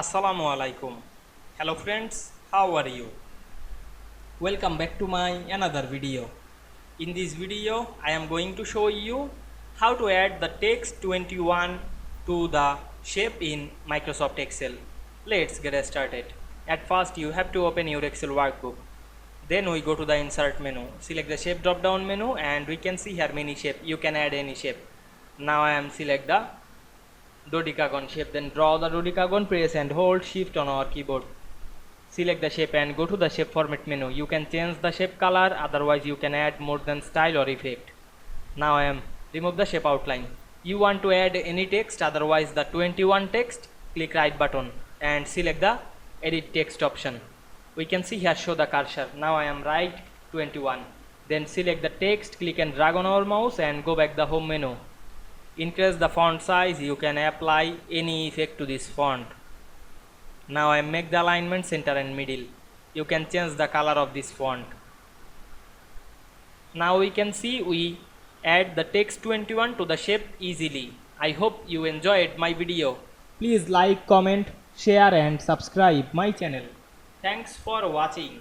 Assalamu Walaikum. Hello friends, how are you? Welcome back to my another video. In this video, I am going to show you how to add the text 21 to the shape in Microsoft Excel. Let's get started. At first, you have to open your Excel workbook. Then we go to the insert menu, select the shape drop down menu, and we can see here many shape. You can add any shape. Now I am select the dodecagon shape, then draw the dodecagon, press and hold shift on our keyboard. Select the shape and go to the shape format menu. You can change the shape color, otherwise you can add more than style or effect. Now I am remove the shape outline. You want to add any text, otherwise the 21 text, click right button and select the edit text option. We can see here show the cursor. Now I am right 21. Then select the text, click and drag on our mouse and go back the home menu. Increase the font size. You can apply any effect to this font. Now I make the alignment center and middle. You can change the color of this font. Now we can see we add the text 21 to the shape easily. I hope you enjoyed my video. Please like, comment, share and subscribe my channel. Thanks for watching.